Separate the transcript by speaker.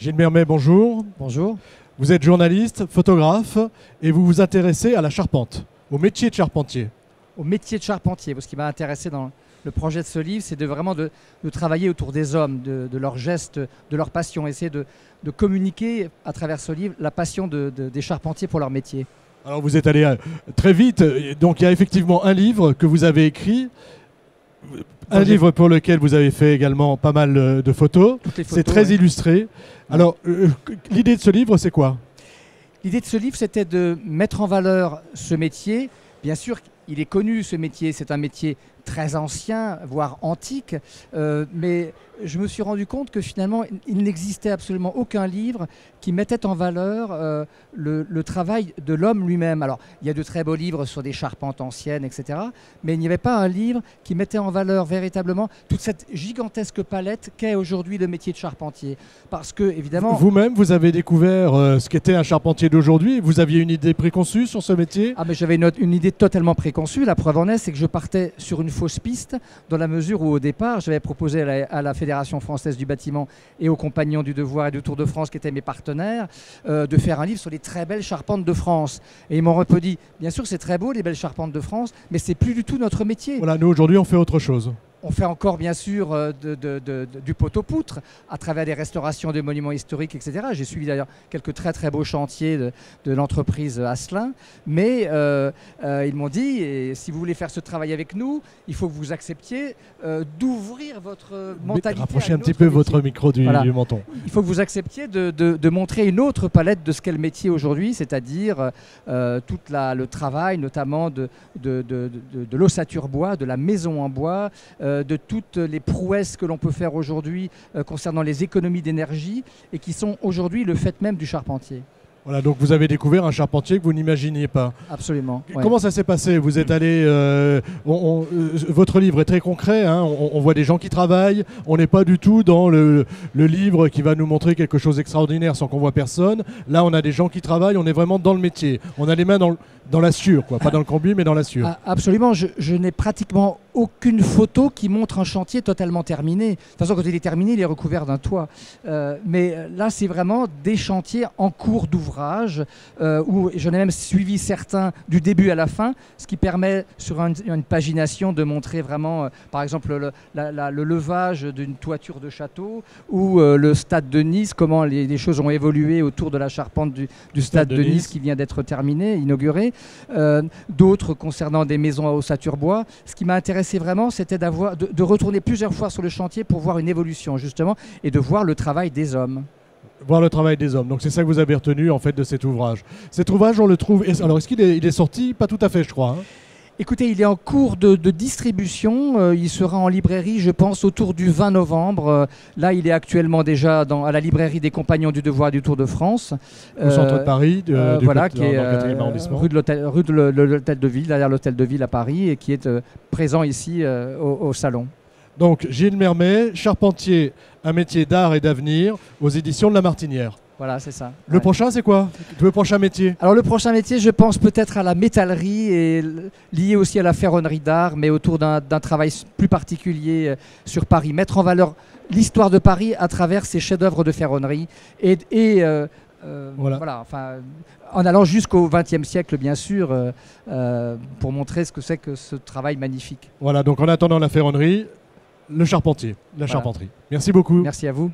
Speaker 1: Gilles Mermet, bonjour.
Speaker 2: Bonjour.
Speaker 1: Vous êtes journaliste, photographe et vous vous intéressez à la charpente, au métier de charpentier.
Speaker 2: Au métier de charpentier, ce qui m'a intéressé dans le projet de ce livre, c'est vraiment de travailler autour des hommes, de leurs gestes, de leur passion, essayer de communiquer à travers ce livre la passion des charpentiers pour leur métier.
Speaker 1: Alors vous êtes allé très vite, donc il y a effectivement un livre que vous avez écrit, un livre pour lequel vous avez fait également pas mal de photos. C'est très illustré. Alors l'idée de ce livre, c'est quoi?
Speaker 2: L'idée de ce livre, c'était de mettre en valeur ce métier. Bien sûr, il est connu ce métier, c'est un métier très ancien, voire antique, mais je me suis rendu compte que finalement, il n'existait absolument aucun livre qui mettait en valeur le travail de l'homme lui-même. Alors, il y a de très beaux livres sur des charpentes anciennes, etc., mais il n'y avait pas un livre qui mettait en valeur véritablement toute cette gigantesque palette qu'est aujourd'hui le métier de charpentier. Parce que, évidemment...
Speaker 1: Vous-même, vous avez découvert ce qu'était un charpentier d'aujourd'hui. Vous aviez une idée préconçue sur ce métier?
Speaker 2: Ah, mais j'avais une idée totalement préconçue. La preuve en est, c'est que je partais sur une fausse piste, dans la mesure où au départ j'avais proposé à la Fédération française du bâtiment et aux Compagnons du Devoir et du Tour de France, qui étaient mes partenaires, de faire un livre sur les très belles charpentes de France. Et ils m'ont dit, bien sûr c'est très beau les belles charpentes de France, mais c'est plus du tout notre métier.
Speaker 1: Voilà, nous aujourd'hui on fait autre chose.
Speaker 2: On fait encore bien sûr du poteau-poutre à travers des restaurations de monuments historiques, etc. J'ai suivi d'ailleurs quelques très très beaux chantiers de l'entreprise Asselin. Mais ils m'ont dit, et si vous voulez faire ce travail avec nous, il faut que vous acceptiez d'ouvrir votre mentalité.
Speaker 1: Rapprochez un petit peu votre micro du menton.
Speaker 2: Il faut que vous acceptiez de montrer une autre palette de ce qu'est le métier aujourd'hui, c'est-à-dire tout le travail notamment de l'ossature bois, de la maison en bois, de toutes les prouesses que l'on peut faire aujourd'hui concernant les économies d'énergie et qui sont aujourd'hui le fait même du charpentier.
Speaker 1: Voilà, donc vous avez découvert un charpentier que vous n'imaginiez pas.
Speaker 2: Absolument. Ouais.
Speaker 1: Comment ça s'est passé? Vous êtes allé... votre livre est très concret, hein, on voit des gens qui travaillent, on n'est pas du tout dans le livre qui va nous montrer quelque chose d'extraordinaire sans qu'on voit personne. Là, on a des gens qui travaillent, on est vraiment dans le métier. On a les mains dans la sueur, quoi. Pas dans le cambouis, mais dans la sueur.
Speaker 2: Absolument, je n'ai pratiquement aucune photo qui montre un chantier totalement terminé. De toute façon, quand il est terminé, il est recouvert d'un toit. Mais là, c'est vraiment des chantiers en cours d'ouvrage, où j'en ai même suivi certains du début à la fin, ce qui permet sur une pagination de montrer vraiment, par exemple, le levage d'une toiture de château ou le stade de Nice, comment les choses ont évolué autour de la charpente du stade de Nice qui vient d'être terminé, inauguré. D'autres concernant des maisons à ossature bois. Ce qui m'a intéressé vraiment, c'était de retourner plusieurs fois sur le chantier pour voir une évolution justement et de voir le travail des hommes.
Speaker 1: Voir le travail des hommes. Donc c'est ça que vous avez retenu en fait de cet ouvrage. Cet ouvrage, on le trouve... Alors est-ce qu'il est sorti? Pas tout à fait, je crois. Hein.
Speaker 2: Écoutez, il est en cours de distribution. Il sera en librairie, je pense, autour du 20 novembre. Là, il est actuellement déjà à la librairie des Compagnons du Devoir et du Tour de France.
Speaker 1: Au centre de Paris,
Speaker 2: qui est
Speaker 1: dans le 4e arrondissement.
Speaker 2: Rue de l'Hôtel de Ville, derrière l'Hôtel de Ville à Paris, et qui est présent ici au salon.
Speaker 1: Donc, Gilles Mermet, charpentier, un métier d'art et d'avenir, aux éditions de La Martinière.
Speaker 2: Voilà, c'est ça.
Speaker 1: Le prochain, c'est quoi? Le prochain métier?
Speaker 2: Alors le prochain métier, je pense peut-être à la métallerie et lié aussi à la ferronnerie d'art, mais autour d'un travail plus particulier sur Paris. Mettre en valeur l'histoire de Paris à travers ses chefs-d'œuvre de ferronnerie voilà, enfin, en allant jusqu'au XXe siècle, bien sûr, pour montrer ce que c'est que ce travail magnifique.
Speaker 1: Voilà, donc en attendant la ferronnerie, le charpentier, la charpenterie. Merci beaucoup.
Speaker 2: Merci à vous.